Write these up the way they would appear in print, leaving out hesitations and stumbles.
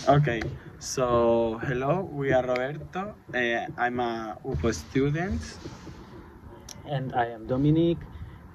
Okay, so hello, we are Roberto. I'm a UPO student. And I am Dominic.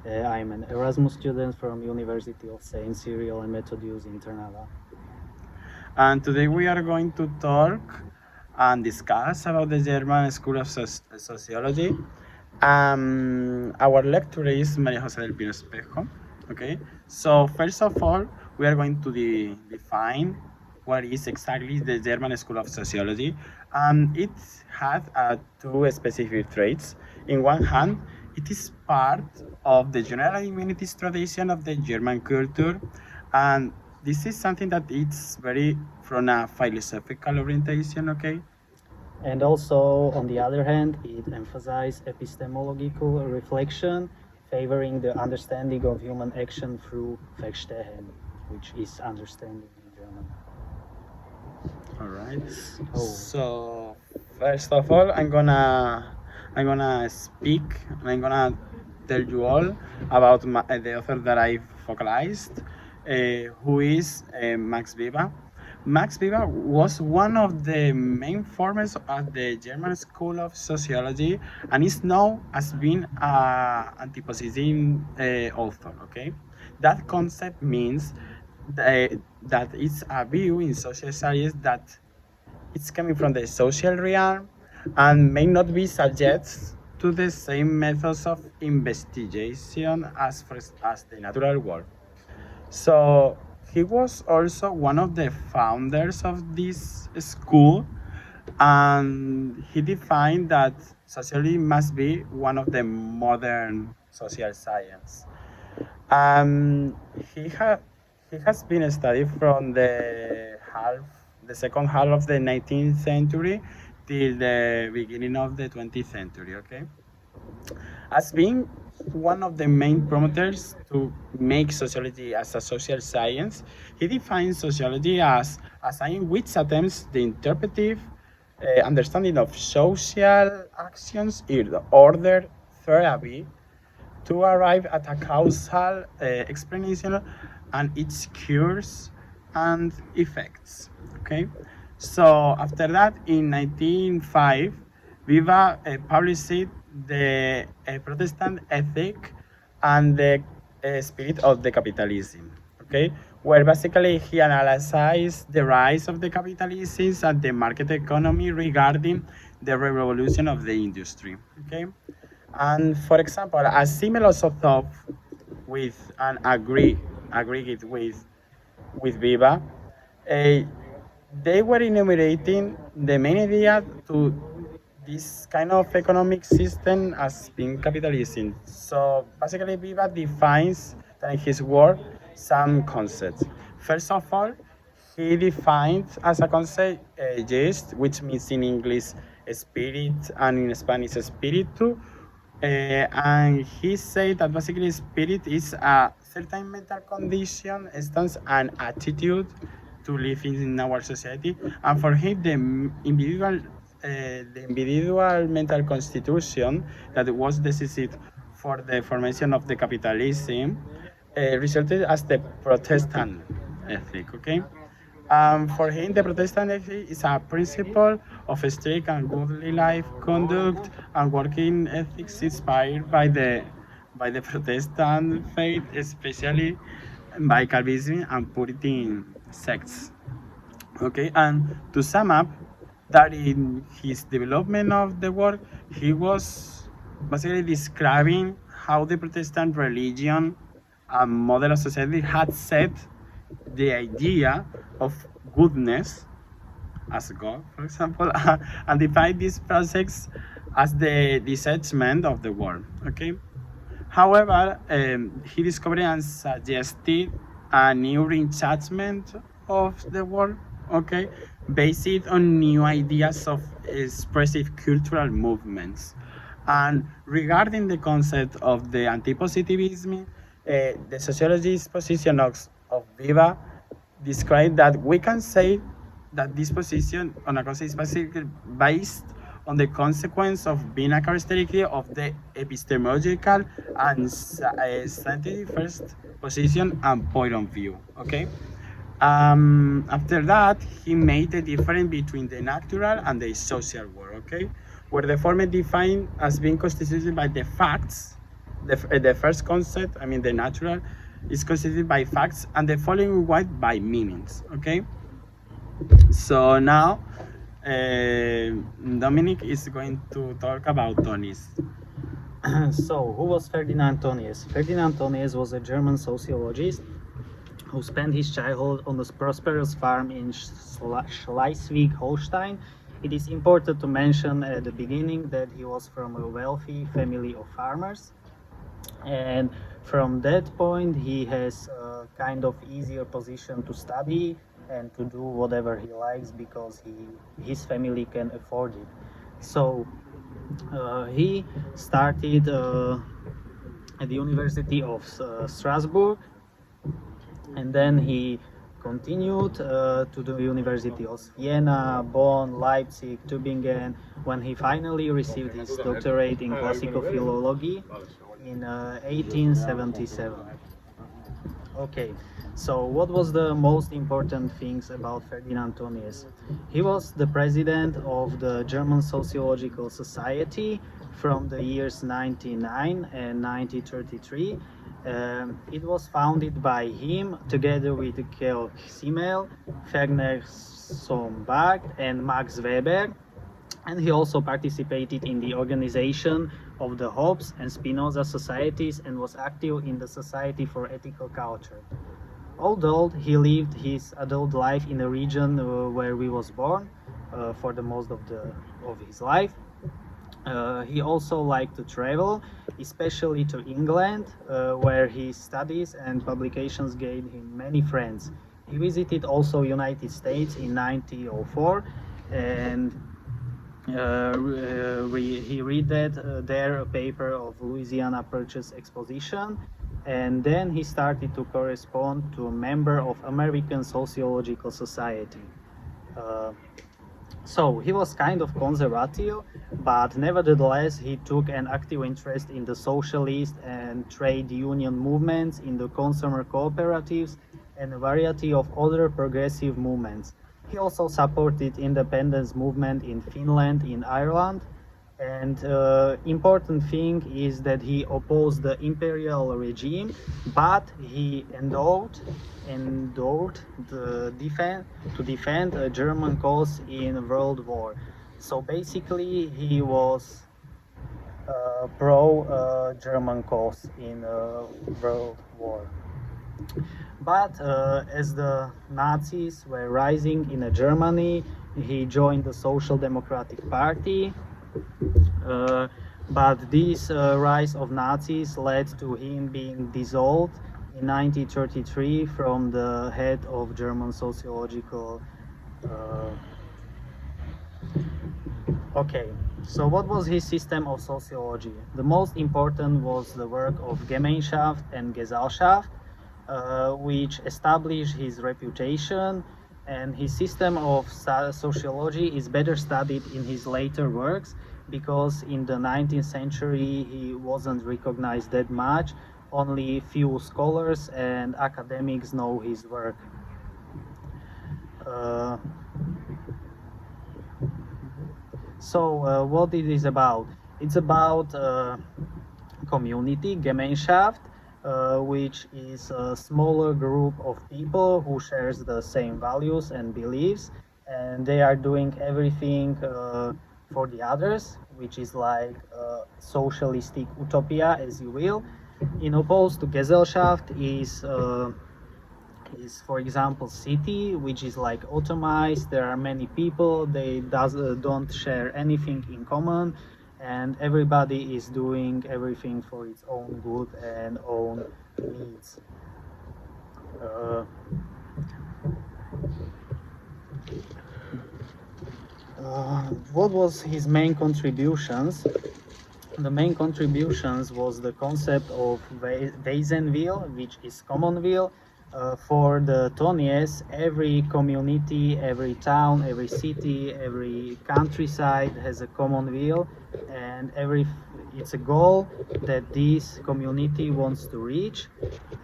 I'm an Erasmus student from University of Saint Cyril and Methodius in Ternava. And today we are going to talk and discuss about the German School of Sociology. Our lecturer is Maria Jose del Pino Espejo. Okay, so first of all, we are going to define what is exactly the German School of Sociology. It has two specific traits. In one hand, it is part of the general humanities tradition of the German culture, and this is something that it's very from a philosophical orientation. Okay, And also, on the other hand, it emphasizes epistemological reflection, favoring the understanding of human action through Verstehen, which is understanding in German. all right. Oh, So first of all, I'm gonna speak and I'm gonna tell you all about the author that I focalized, who is Max Weber. Max Weber was one of the main formers at the German School of Sociology and is known as being an antiposition author. Okay, that concept means that it's a view in social science that it's coming from the social realm and may not be subject to the same methods of investigation as the natural world. So he was also one of the founders of this school, and he defined that sociology must be one of the modern social science. Um, he ha- he has been studied from the second half of the 19th century till the beginning of the 20th century. Okay, as being one of the main promoters to make sociology as a social science, he defines sociology as a science which attempts the interpretive understanding of social actions in order therapy to arrive at a causal explanation and its cures and effects. Okay, so after that, in 1905, Viva published the Protestant Ethic and the Spirit of the Capitalism. Okay, where basically he analyzed the rise of the capitalism and the market economy regarding the revolution of the industry. Okay, and for example, a similar sort of with and agree with Viva, uh, they were enumerating the main idea to this kind of economic system as being capitalism. So basically, Viva defines in his work some concepts. First of all, he defined as a concept gist, which means in English spirit and in Spanish spiritu. And he said that basically spirit is a certain mental condition, stance, and attitude to live in our society. And for him, the individual mental constitution that was decisive for the formation of the capitalism resulted as the Protestant ethic. Okay. For him, the Protestant ethic is a principle of strict and godly life conduct and working ethics inspired by the Protestant faith, especially by Calvinism and Puritan sects. Okay, and to sum up, that in his development of the work, he was basically describing how the Protestant religion and model of society had set the idea of goodness as God, for example, and define this process as the detachment of the world. Okay. However, he discovered and suggested a new reenchantment of the world. Okay, based on new ideas of expressive cultural movements. And regarding the concept of the anti-positivism, the sociologist position of Viva described that we can say that this position on a concept is basically based on the consequence of being a characteristic of the epistemological and scientific first position and point of view. Okay, After that, he made the difference between the natural and the social world, okay? Where the form is defined as being constituted by the facts. The first concept, I mean the natural, is constituted by facts, and the following one by meanings, okay? So now, Dominic is going to talk about Tonnies. So, who was Ferdinand Tonnies? Ferdinand Tonnies was a German sociologist who spent his childhood on a prosperous farm in Schleswig-Holstein. It is important to mention at the beginning that he was from a wealthy family of farmers, and from that point he has a kind of easier position to study and to do whatever he likes because his family can afford it. So he started at the University of Strasbourg, and then he continued to the University of Vienna, Bonn, Leipzig, Tübingen, when he finally received his doctorate in classical philology in 1877. Okay, so what was the most important things about Ferdinand Tonnies? He was the president of the German Sociological Society from the years 1909 and 1933. It was founded by him together with Georg Simmel, Werner Sombach, and Max Weber, and he also participated in the organization of the Hobbes and Spinoza societies and was active in the Society for Ethical Culture. Although he lived his adult life in the region where he was born for the most of his life, he also liked to travel, especially to England, where his studies and publications gave him many friends. He visited also United States in 1904, and he read that there a paper of Louisiana Purchase Exposition, and then he started to correspond to a member of American Sociological Society. So he was kind of conservative, but nevertheless he took an active interest in the socialist and trade union movements, in the consumer cooperatives, and a variety of other progressive movements. He also supported independence movement in Finland, in Ireland, and important thing is that he opposed the imperial regime, but he endured to defend a German cause in World War. So basically, he was pro German cause in World War. But as the Nazis were rising in Germany, he joined the Social Democratic Party. But this rise of Nazis led to him being dissolved in 1933 from the head of German sociological. Okay, so what was his system of sociology? The most important was the work of Gemeinschaft and Gesellschaft, which established his reputation, and his system of sociology is better studied in his later works because in the 19th century he wasn't recognized that much. Only few scholars and academics know his work. So what it is about? It's about community, Gemeinschaft, which is a smaller group of people who shares the same values and beliefs, and they are doing everything for the others, which is like socialistic utopia, as you will. In opposed to Gesellschaft is for example city, which is like automized. There are many people, they don't share anything in common, and everybody is doing everything for its own good and own needs. What was his main contributions? The main contributions was the concept of Waisenwille, which is common will. For the Tonnies, every community, every town, every city, every countryside has a common will, and it's a goal that this community wants to reach.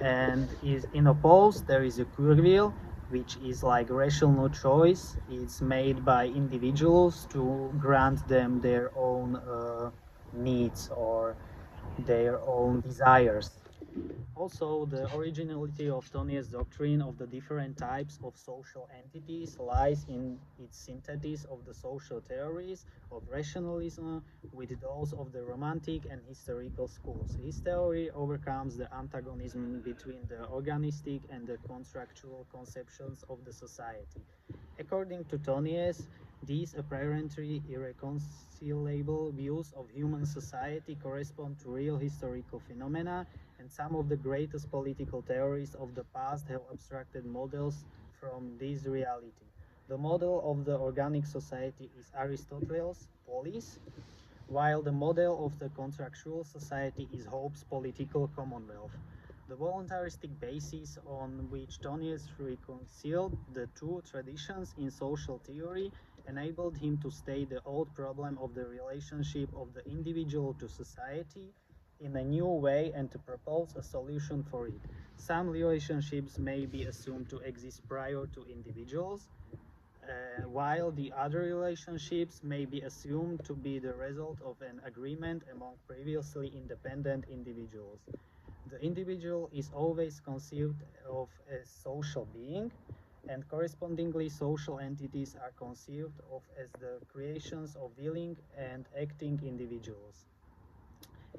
And is in opposed, there is a pure will, which is like rational choice. It's made by individuals to grant them their own needs or their own desires. Also, the originality of Tonnies' doctrine of the different types of social entities lies in its synthesis of the social theories of rationalism with those of the Romantic and historical schools. His theory overcomes the antagonism between the organistic and the contractual conceptions of the society. According to Tonnies, these apparently irreconcilable views of human society correspond to real historical phenomena, and some of the greatest political theories of the past have abstracted models from this reality. The model of the organic society is Aristotle's polis, while the model of the contractual society is Hobbes' political commonwealth. The voluntaristic basis on which Tonnies reconciled the two traditions in social theory enabled him to state the old problem of the relationship of the individual to society in a new way and to propose a solution for it. Some relationships may be assumed to exist prior to individuals, while the other relationships may be assumed to be the result of an agreement among previously independent individuals. The individual is always conceived of as social being, and correspondingly social entities are conceived of as the creations of willing and acting individuals.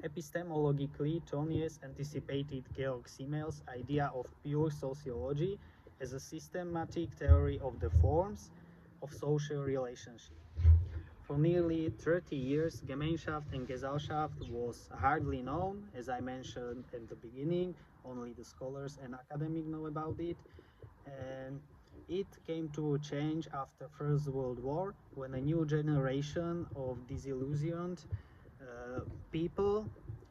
Epistemologically, Tonnies anticipated Georg Simmel's idea of pure sociology as a systematic theory of the forms of social relationship. For nearly 30 years, Gemeinschaft and Gesellschaft was hardly known, as I mentioned at the beginning. Only the scholars and academics know about it. And it came to change after First World War, when a new generation of disillusioned uh, people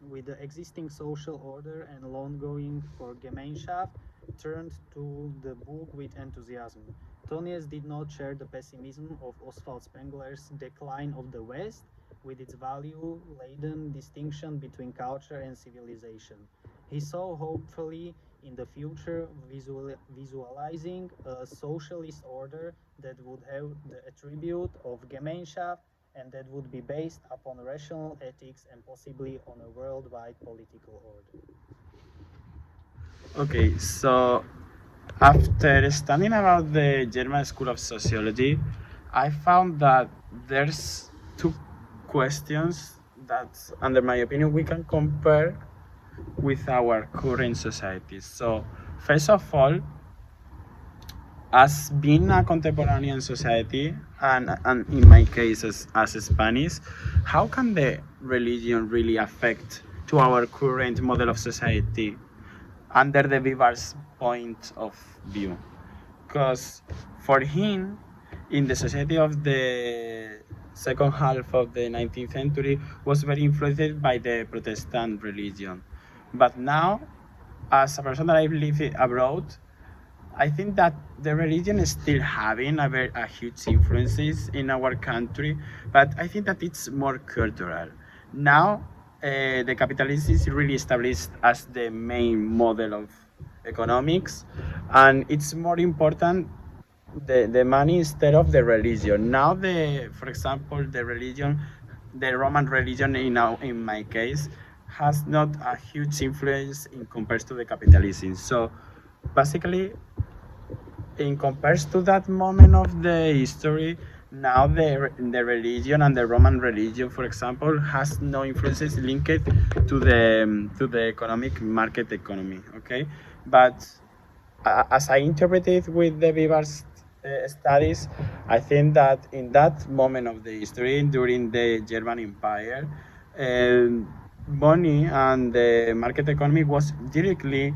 with the existing social order and long going for Gemeinschaft turned to the book with enthusiasm. Tonnies did not share the pessimism of Oswald Spengler's Decline of the West, with its value-laden distinction between culture and civilization. He saw hopefully in the future, visualizing a socialist order that would have the attribute of Gemeinschaft and that would be based upon rational ethics and possibly on a worldwide political order. Okay, so after studying about the German School of Sociology, I found that there's two questions that, under my opinion, we can compare with our current society. So, first of all, as being a contemporary society, and in my case as Spanish, how can the religion really affect to our current model of society under the Vivar's point of view? Because for him, in the society of the second half of the 19th century, was very influenced by the Protestant religion. But now, as a person that I've lived abroad, I think that the religion is still having a huge influences in our country, but I think that it's more cultural. Now, the capitalism is really established as the main model of economics, and it's more important the money instead of the religion. Now, for example, the Roman religion in my case, has not a huge influence in comparison to the capitalism. So, basically, in comparison to that moment of the history, now the religion and the Roman religion, for example, has no influences linked to the economic market economy. Okay, but as I interpreted with the Vivar's studies, I think that in that moment of the history, during the German Empire, money and the market economy was directly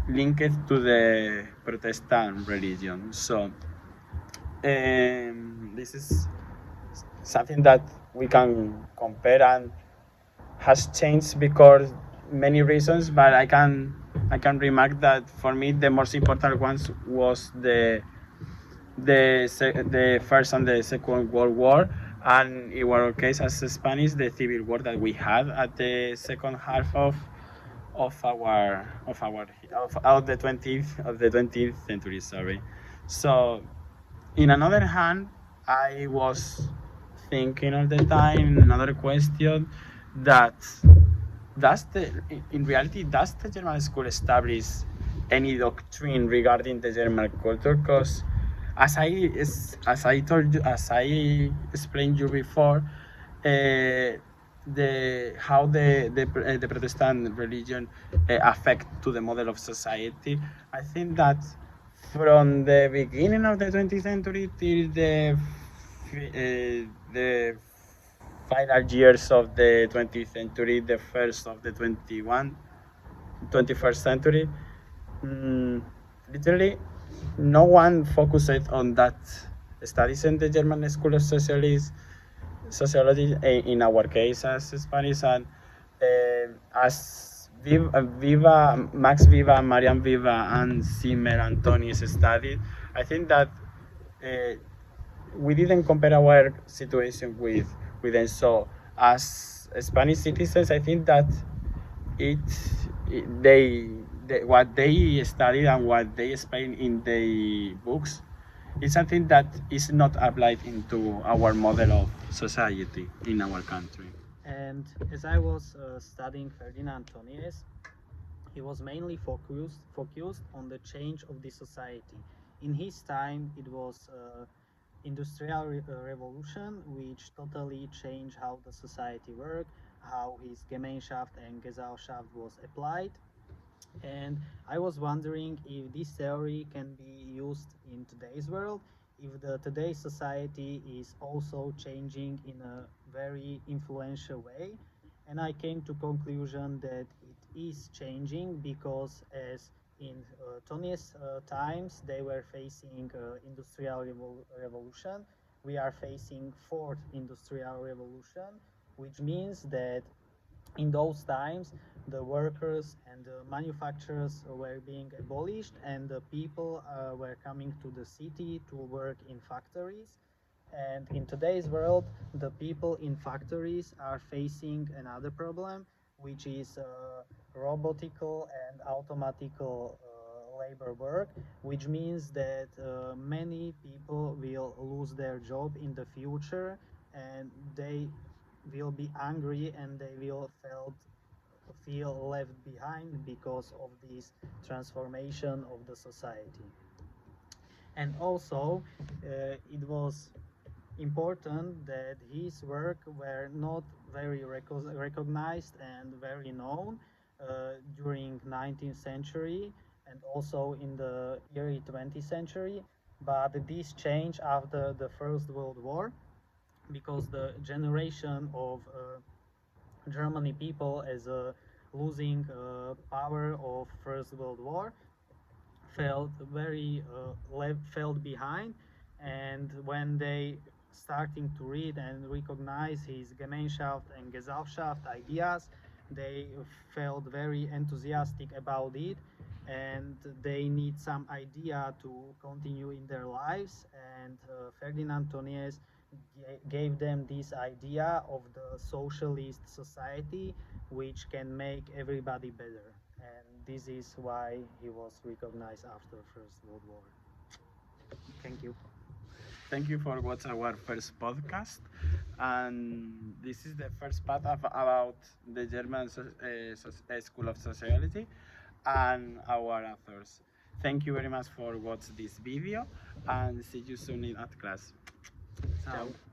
linked to the Protestant religion. So this is something that we can compare and has changed because many reasons, but I can remark that for me the most important ones was the first and the second World War, and in our case as Spanish, the civil war that we had at the second half of the 20th century. Sorry. So, in another hand, I was thinking all the time another question that in reality does the German school establish any doctrine regarding the German culture? Because as I told you, as I explained you before, the how the Protestant religion affect to the model of society. I think that from the beginning of the 20th century till the final years of the 20th century, the first of the 21st century, mm, literally no one focused on that studies in the German School of Sociology, in our case as Spanish, and as Max Viva, Marian Viva, and Zimmer and Tonnies studied, I think that uh, we didn't compare our situation with them. So as Spanish citizens, I think that it, they what they studied and what they explain in the books is something that is not applied into our model of society in our country. And as I was studying Ferdinand Tonnies, he was mainly focused on the change of the society. In his time, it was industrial revolution, which totally changed how the society worked, how his Gemeinschaft and Gesellschaft was applied. And I was wondering if this theory can be used in today's world, if the today's society is also changing in a very influential way. And I came to conclusion that it is changing because as in Tony's times, they were facing industrial revolution. We are facing fourth industrial revolution, which means that in those times the workers and the manufacturers were being abolished and the people were coming to the city to work in factories. And in today's world, the people in factories are facing another problem, which is robotical and automatical labor work, which means that many people will lose their job in the future, and they will be angry and they will feel left behind because of this transformation of the society. And also, it was important that his work were not very recognized and very known during 19th century and also in the early 20th century, but this changed after the First World War because the generation of Germany people as losing power of First World War felt very felt behind, and when they starting to read and recognize his Gemeinschaft and Gesellschaft ideas, they felt very enthusiastic about it, and they need some idea to continue in their lives. And Ferdinand Tonnies gave them this idea of the socialist society, which can make everybody better. And this is why he was recognized after First World War. Thank you. Thank you for watching our first podcast. And this is the first part about the German School of Sociology and our authors. Thank you very much for watching this video and see you soon at class. Ciao. Ciao.